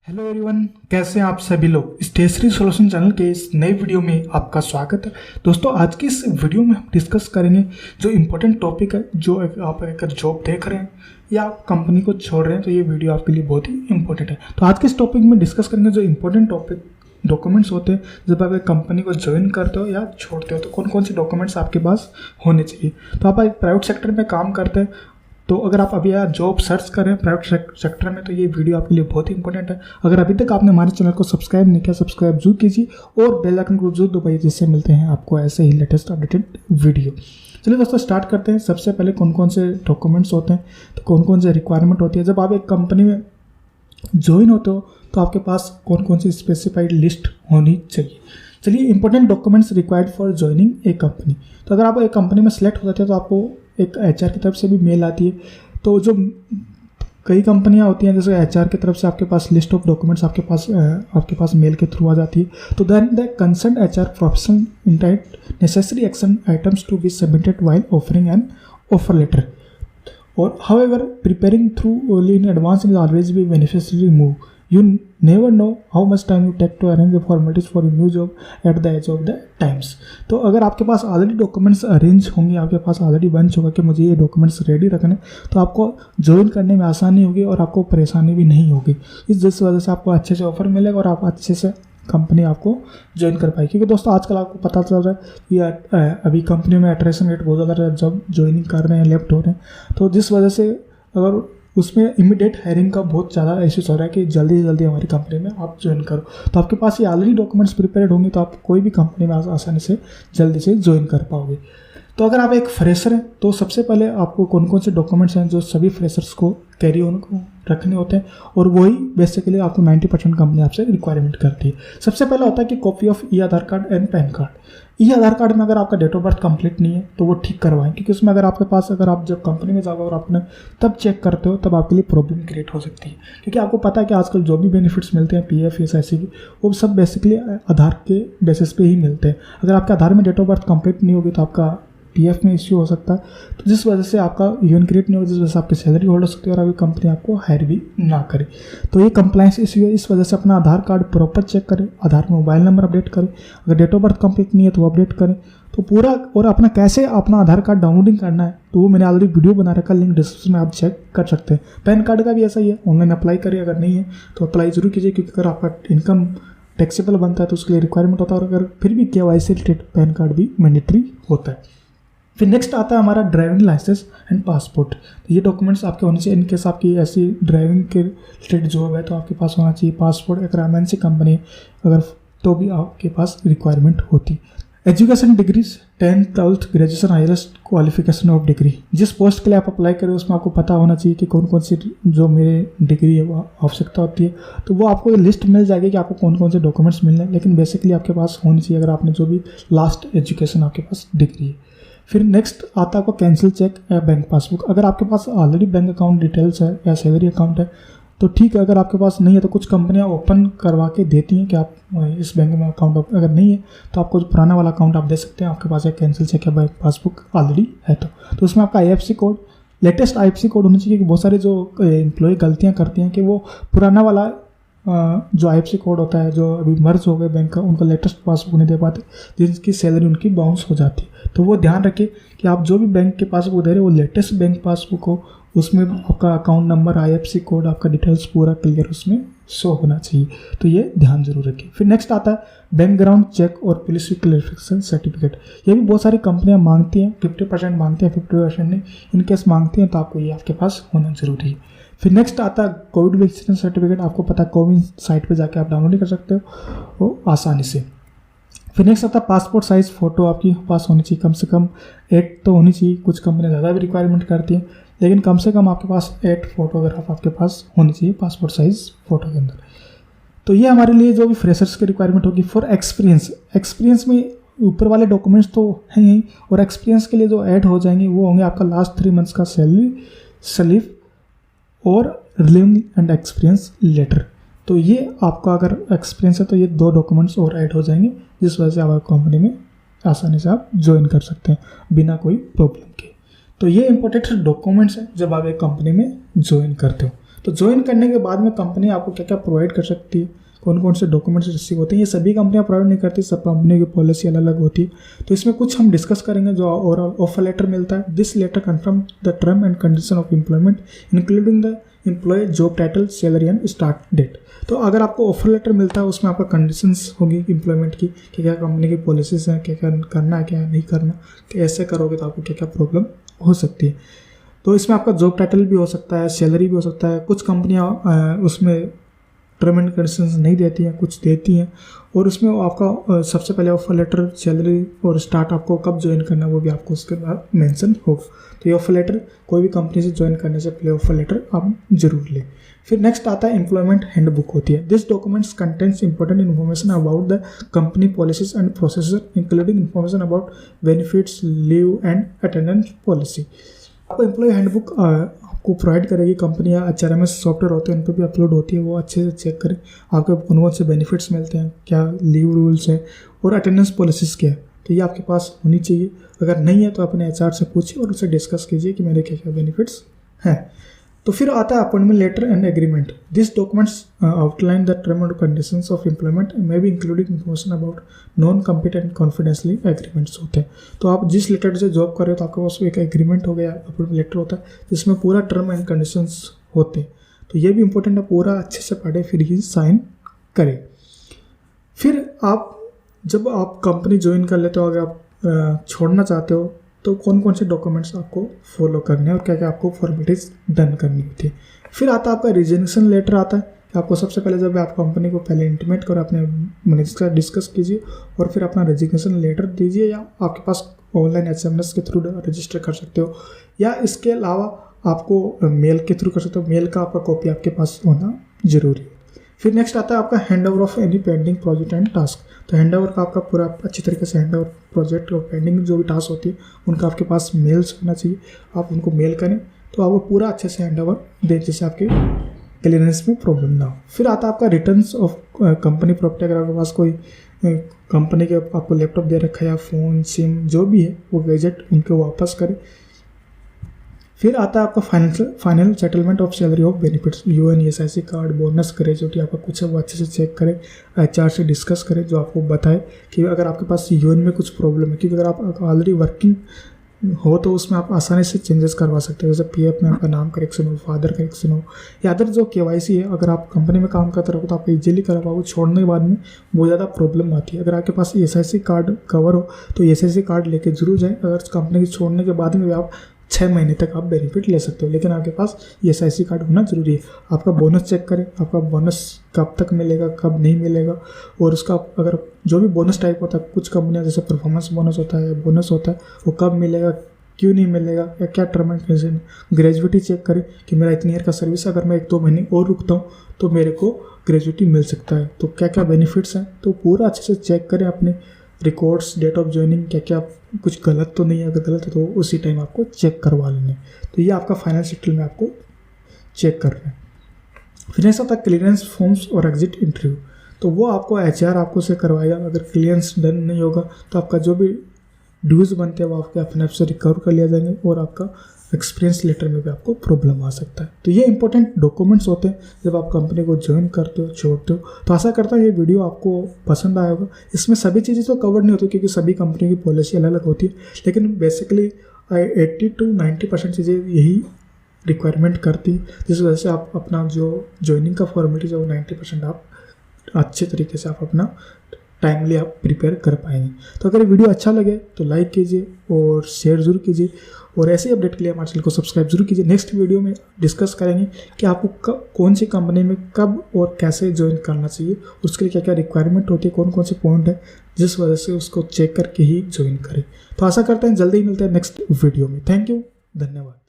Hello everyone, कैसे हैं आप सभी लोग। स्टेशनरी सॉल्यूशन चैनल के इस नए वीडियो में आपका स्वागत है। दोस्तों, आज की इस वीडियो में हम डिस्कस करेंगे जो इम्पोर्टेंट टॉपिक है। जो आप अगर जॉब देख रहे हैं या आप कंपनी को छोड़ रहे हैं तो ये वीडियो आपके लिए बहुत ही इंपॉर्टेंट है। तो आज के इस टॉपिक में डिस्कस करेंगे जो इंपॉर्टेंट टॉपिक डॉक्यूमेंट्स होते हैं जब आप एक कंपनी को ज्वाइन करते हो या छोड़ते हो, तो कौन कौन से डॉक्यूमेंट्स आपके पास होने चाहिए। तो आप एक प्राइवेट सेक्टर में काम करते हैं, तो अगर आप अभी जॉब सर्च कर रहे हैं प्राइवेट सेक्टर में, तो ये वीडियो आपके लिए बहुत ही इंपॉर्टेंट है। अगर अभी तक आपने हमारे चैनल को सब्सक्राइब नहीं किया, सब्सक्राइब जरूर कीजिए और बेल आइकन को जरूर दबाइए, जिससे मिलते हैं आपको ऐसे ही लेटेस्ट अपडेटेड वीडियो। चलिए दोस्तों, स्टार्ट करते हैं। सबसे पहले कौन कौन से डॉक्यूमेंट्स होते हैं, तो कौन कौन से रिक्वायरमेंट होती है जब आप एक कंपनी में ज्वाइन होते हो, तो आपके पास कौन कौन सी स्पेसिफाइड लिस्ट होनी चाहिए। चलिए, important documents required for joining A company. तो अगर आप एक कंपनी में सेलेक्ट हो जाते हैं तो आपको एक एचआर की तरफ से भी मेल आती है। तो जो कई कंपनियां होती हैं, जैसे एचआर की तरफ से आपके पास लिस्ट ऑफ डॉक्यूमेंट्स आपके पास मेल के थ्रू आ जाती है। तो then the concern HR professional intimate necessary action items to be submitted while offering an offer letter, और however preparing through in advance is always be beneficiary move. You never know how much time you take to arrange the formalities for your new job at the edge of the times। तो अगर आपके पास already documents arrange होंगे, आपके पास already bunch होगा कि मुझे ये documents ready रखने, तो आपको ज्वाइन करने में आसानी होगी और आपको परेशानी भी नहीं होगी। जिस वजह से आपको अच्छे से ऑफर मिलेगा और आप अच्छे से कंपनी आपको ज्वाइन कर पाएगी। क्योंकि दोस्तों, आजकल आपको पता चल रहा है कि अभी कंपनी में अट्रैक्शन रेट बहुत ज़्यादा है। जब ज्वाइनिंग कर रहे हैं, लेफ्ट हो रहे हैं, तो जिस वजह से अगर उसमें इमीडिएट हायरिंग का बहुत ज़्यादा इश्यूज हो रहा है कि जल्दी से जल्दी हमारी कंपनी में आप ज्वाइन करो। तो आपके पास ये ऑलरेडी डॉक्यूमेंट्स प्रिपेयर्ड होंगे, तो आप कोई भी कंपनी में आसानी से जल्दी से ज्वाइन कर पाओगे। तो अगर आप एक फ्रेशर हैं, तो सबसे पहले आपको कौन कौन से डॉक्यूमेंट्स हैं जो सभी फ्रेशर्स को कैरी ऑन को रखने होते हैं, और वही बेसिकली आपको 90% कंपनी आपसे रिक्वायरमेंट करती है। सबसे पहला होता है कि copy of E Aadhaar card and pan card. E Aadhaar card में अगर आपका डेट ऑफ बर्थ कंप्लीट नहीं है तो वो ठीक करवाएं, क्योंकि उसमें अगर आपके पास अगर आप जब कंपनी में जाओगे और आपने तब चेक करते हो, तब आपके लिए प्रॉब्लम क्रिएट हो सकती है। क्योंकि आपको पता है कि आजकल जो भी बेनिफिट्स मिलते हैं पीएफ एसआईसी की, वो सब बेसिकली आधार के बेसिस पे ही मिलते हैं। अगर आपके आधार में डेट ऑफ बर्थ कंप्लीट नहीं होगी तो आपका पीएफ में इश्यू हो सकता है, तो जिस वजह से आपका यूएन क्रिएट नहीं होगा, जिस वजह से आपकी सैलरी होल्ड हो सकती है और अभी कंपनी आपको हायर भी ना करे। तो ये कंप्लायंस इश्यू है। इस वजह से अपना आधार कार्ड प्रॉपर चेक करें, आधार में मोबाइल नंबर अपडेट करें, अगर डेट ऑफ बर्थ कंप्लीट नहीं है तो अपडेट करें। तो पूरा और अपना कैसे अपना आधार कार्ड डाउनलोडिंग करना है, तो वो मैंने ऑलरेडी वीडियो बना रखा, लिंक डिस्क्रिप्शन में आप चेक कर सकते हैं। पैन कार्ड का भी ऐसा ही है, ऑनलाइन अप्लाई करिए, अगर नहीं है तो अप्लाई जरूर कीजिए, क्योंकि अगर आपका इनकम टैक्सेबल बनता है तो उसके लिए रिक्वायरमेंट होता है, और अगर फिर भी केवाईसी रिलेटेड पैन कार्ड भी मैंडेटरी होता है। फिर नेक्स्ट आता है हमारा ड्राइविंग लाइसेंस एंड पासपोर्ट। तो ये डॉक्यूमेंट्स आपके होने चाहिए। इनकेस आपकी ऐसी ड्राइविंग के रिलेटेड जॉब है तो आपके पास होना चाहिए पासपोर्ट। अगर एमएनसी कंपनी अगर तो भी आपके पास रिक्वायरमेंट होती। Education degrees 10th 12th graduation IELTS qualification of degree. जिस पोस्ट के लिए आप अप्लाई करें उसमें आपको पता होना चाहिए कि कौन कौन सी जो मेरे डिग्री है वो आवश्यकता होती है। तो वो आपको लिस्ट मिल जाएगी कि आपको कौन कौन से डॉक्यूमेंट्स मिलने हैं, लेकिन बेसिकली आपके पास होनी चाहिए अगर आपने जो भी लास्ट एजुकेशन आपके पास डिग्री है। फिर नेक्स्ट आता है आपको कैंसिल चेक या बैंक पासबुक। अगर आपके पास ऑलरेडी बैंक अकाउंट डिटेल्स है या सैलरी अकाउंट है तो ठीक है, अगर आपके पास नहीं है तो कुछ कंपनियां ओपन करवा के देती हैं कि आप इस बैंक में अकाउंट, अगर नहीं है तो आपको जो पुराना वाला अकाउंट आप दे सकते हैं। आपके पास एक कैंसिल चेक या बैंक पासबुक ऑलरेडी है तो उसमें आपका IFSC code, latest IFSC code होना चाहिए। कि बहुत सारे जो एम्प्लॉय गलतियाँ करती हैं कि वो पुराना वाला जो IFSC कोड होता है, जो अभी मर्ज हो गए बैंक का, उनको लेटेस्ट पासबुक नहीं दे पाते, जिसकी सैलरी उनकी बाउंस हो जाती है। तो वो ध्यान रखिए कि आप जो भी बैंक के पासबुक दे रहे हो वो लेटेस्ट बैंक पासबुक हो, उसमें आपका अकाउंट नंबर, IFSC कोड, आपका डिटेल्स पूरा क्लियर उसमें शो होना चाहिए। तो ये ध्यान जरूर रखिए। फिर नेक्स्ट आता है बैकग्राउंड चेक और पुलिस क्लियरिफिकेशन सर्टिफिकेट। ये भी बहुत सारी कंपनियां मांगती हैं, 50% मांगती हैं, 50% नहीं। इनकेस मांगती हैं तो आपको ये आपके पास होना जरूरी है। फिर नेक्स्ट आता है कोविड वैक्सीन सर्टिफिकेट। आपको पता है कोविन साइट पे जाके आप डाउनलोड कर सकते हो वो आसानी से। फिर नेक्स्ट आता है पासपोर्ट साइज़ फ़ोटो आपके पास होनी चाहिए, कम से कम 8 तो होनी चाहिए। कुछ कंपनियां ज़्यादा भी रिक्वायरमेंट करती हैं, लेकिन कम से कम आपके पास 8 फोटोग्राफ आपके पास होनी चाहिए पासपोर्ट साइज़ फ़ोटो के अंदर। तो ये हमारे लिए जो भी फ्रेशर्स की रिक्वायरमेंट होगी। फॉर एक्सपीरियंस में ऊपर वाले डॉक्यूमेंट्स तो हैं ही, और एक्सपीरियंस के लिए जो ऐड हो जाएंगे वो होंगे आपका लास्ट 3 मंथ्स का सैलरी स्लिप और रिलीव एंड एक्सपीरियंस लेटर। तो ये आपका अगर एक्सपीरियंस है तो ये 2 डॉक्यूमेंट्स और ऐड हो जाएंगे, जिस वजह से आप कंपनी में आसानी से आप ज्वाइन कर सकते हैं बिना कोई प्रॉब्लम के। तो ये इंपॉर्टेंट डॉक्यूमेंट्स हैं जब आप एक कंपनी में ज्वाइन करते हो। तो ज्वाइन करने के बाद में कंपनी आपको क्या क्या प्रोवाइड कर सकती है, कौन कौन से डॉक्यूमेंट्स रिसीव होते हैं, ये सभी कंपनियां प्रोवाइड नहीं करती, सब कंपनी की पॉलिसी अलग अलग होती है। तो इसमें कुछ हम डिस्कस करेंगे। जो ओवरऑल ऑफर लेटर मिलता है, this letter confirm the term and condition of employment including the employ, job title, salary and start date. तो अगर आपको ऑफर लेटर मिलता है उसमें आपका कंडीशंस होगी एम्प्लॉयमेंट की, कि क्या कंपनी की पॉलिसीज हैं, क्या क्या करना है, क्या नहीं करना, कि ऐसे करोगे तो आपको क्या क्या प्रॉब्लम हो सकती है। तो इसमें आपका जॉब टाइटल भी हो सकता है, सैलरी भी हो सकता है। कुछ कंपनियां उसमें टर्म एंड कंडीशंस नहीं देती हैं, कुछ देती हैं, और उसमें आपका सबसे पहले ऑफर लेटर, सैलरी और स्टार्ट आपको कब ज्वाइन करना है वो भी आपको उसके बाद मेंशन होगा। तो ये ऑफर लेटर कोई भी कंपनी से ज्वाइन करने से पहले ऑफर लेटर आप जरूर लें। फिर नेक्स्ट आता है एम्प्लॉयमेंट हैंडबुक होती है। This documents contents important information about the company policies and processor including information about benefits, leave and attendance policy. आपको एम्प्लॉय हैंडबुक आपको प्रोवाइड करेगी कंपनी, या HRMS सॉफ्टवेयर होते हैं उन पर भी अपलोड होती है, वो अच्छे से चेक करें आपको कौन कौन से बेनिफिट्स मिलते हैं, क्या लीव रूल्स हैं और अटेंडेंस पॉलिसीज क्या है। तो ये आपके पास होनी चाहिए। अगर नहीं है तो अपने HR से पूछिए और उससे डिस्कस कीजिए कि मेरे क्या क्या बेनिफिट्स हैं। तो फिर आता है appointment letter and agreement. This documents outline the term and conditions of employment may be including information about non competent confidentially agreements होते हैं। तो आप जिस लेटर से जॉब कर रहे हो तो आपके पास एक एग्रीमेंट हो गया, अपॉइंटमेंट लेटर होता है जिसमें पूरा टर्म एंड कंडीशंस होते हैं। तो ये भी इंपॉर्टेंट है, पूरा अच्छे से पढ़े फिर ही साइन करें। फिर जब आप कंपनी ज्वाइन कर लेते हो, अगर आप छोड़ना चाहते हो तो कौन कौन से डॉक्यूमेंट्स आपको फॉलो करने हैं और क्या क्या आपको फॉर्मेलिटीज डन करनी होती है। फिर आता है आपका रिजिग्नेशन लेटर आता है, कि आपको सबसे पहले जब आप कंपनी को पहले इंटीमेट करो, अपने मैनेजर के साथ डिस्कस कीजिए और फिर अपना रेजिग्नेशन लेटर दीजिए, या आपके पास ऑनलाइन SMS के थ्रू रजिस्टर कर सकते हो, या इसके अलावा आपको मेल के थ्रू कर सकते हो। मेल का आपका कॉपी आपके पास होना जरूरी है। फिर नेक्स्ट आता है आपका hand over of any pending project and task. तो हैंड ओवर का आपका पूरा अच्छी तरीके से हैंड ओवर प्रोजेक्ट और पेंडिंग जो भी टास्क होती है उनका आपके पास मेल्स होना चाहिए। आप उनको मेल करें तो आपको पूरा अच्छे से हैंड ओवर दें, जिससे आपके क्लियरेंस में प्रॉब्लम ना हो। फिर आता है आपका रिटर्न्स ऑफ कंपनी प्रॉपर्टी। अगर आपके पास कोई कंपनी के आपको लैपटॉप दे रखा है या फ़ोन, सिम जो भी है वो गैजेट उनको वापस करें। फिर आता है आपका final settlement of salary of benefits, UN, SIC card, bonus, gratuity, आपका कुछ है वो अच्छे से चेक करें, HR से डिस्कस करें, जो आपको बताए कि अगर आपके पास UN में कुछ प्रॉब्लम है, क्योंकि अगर आप ऑलरेडी वर्किंग हो तो उसमें आप आसानी से चेंजेस करवा सकते हो। जैसे PF में आपका नाम करेक्शन हो, फादर करेक्शन हो, या अदर जो KYC है, अगर आप कंपनी में काम करते रहो तो आप इजीली करा पाओगे। छोड़ने के बाद में बहुत ज़्यादा प्रॉब्लम आती है। अगर आपके पास SIC कार्ड कवर हो तो SIC कार्ड लेके जरूर जाएँ। अगर कंपनी के छोड़ने के बाद में आप 6 महीने तक आप बेनिफिट ले सकते हो, लेकिन आपके पास SIC कार्ड होना जरूरी है। आपका बोनस चेक करें, आपका बोनस कब तक मिलेगा, कब नहीं मिलेगा, और उसका अगर जो भी बोनस टाइप होता है, कुछ कंपनियां जैसे परफॉर्मेंस बोनस होता है, बोनस होता है, वो कब मिलेगा, क्यों नहीं मिलेगा, या क्या term and condition. Gratuity check करें कि मेरा इतनी ईयर का सर्विस, अगर मैं 1-2 महीने और रुकता हूँ तो मेरे को ग्रेजुटी मिल सकता है। तो क्या क्या बेनिफिट्स हैं तो पूरा अच्छे से चेक करें। अपने रिकॉर्ड्स, डेट ऑफ ज्वाइनिंग, क्या क्या कुछ गलत तो नहीं है, अगर गलत है तो उसी टाइम आपको चेक करवा लेना है। तो ये आपका फाइनल सेटल में आपको चेक करना है। फिर नेक्स्ट आता है क्लियरेंस फॉर्म्स और एग्जिट इंटरव्यू। तो वो आपको HR आपको से करवाएगा। अगर क्लियरेंस डन नहीं होगा तो आपका जो भी ड्यूज बनते हैं वो आपके अपने आप से रिकवर कर लिया जाएंगे, और आपका एक्सपीरियंस लेटर में भी आपको प्रॉब्लम आ सकता है। तो ये इंपॉर्टेंट डॉक्यूमेंट्स होते हैं जब आप कंपनी को ज्वाइन करते हो, छोड़ते हो। तो आशा करता हूँ ये वीडियो आपको पसंद आया होगा। इसमें सभी चीज़ें तो कवर नहीं होती क्योंकि सभी कंपनी की पॉलिसी अलग अलग होती है, लेकिन बेसिकली 80 to 90% चीज़ें यही रिक्वायरमेंट करती है, जिस वजह से आप अपना जो ज्वाइनिंग का फॉर्मेलिटी है वो 90% आप अच्छे तरीके से आप अपना टाइमली आप प्रिपेयर कर पाएंगे। तो अगर वीडियो अच्छा लगे तो लाइक कीजिए और शेयर जरूर कीजिए, और ऐसे ही अपडेट के लिए हमारे चैनल को सब्सक्राइब जरूर कीजिए। नेक्स्ट वीडियो में डिस्कस करेंगे कि आपको कौन सी कंपनी में कब और कैसे ज्वाइन करना चाहिए, उसके लिए क्या क्या रिक्वायरमेंट होती है, कौन कौन से पॉइंट है जिस वजह से उसको चेक करके ही ज्वाइन करें। तो आशा करते हैं जल्दी ही मिलते हैं नेक्स्ट वीडियो में। थैंक यू, धन्यवाद।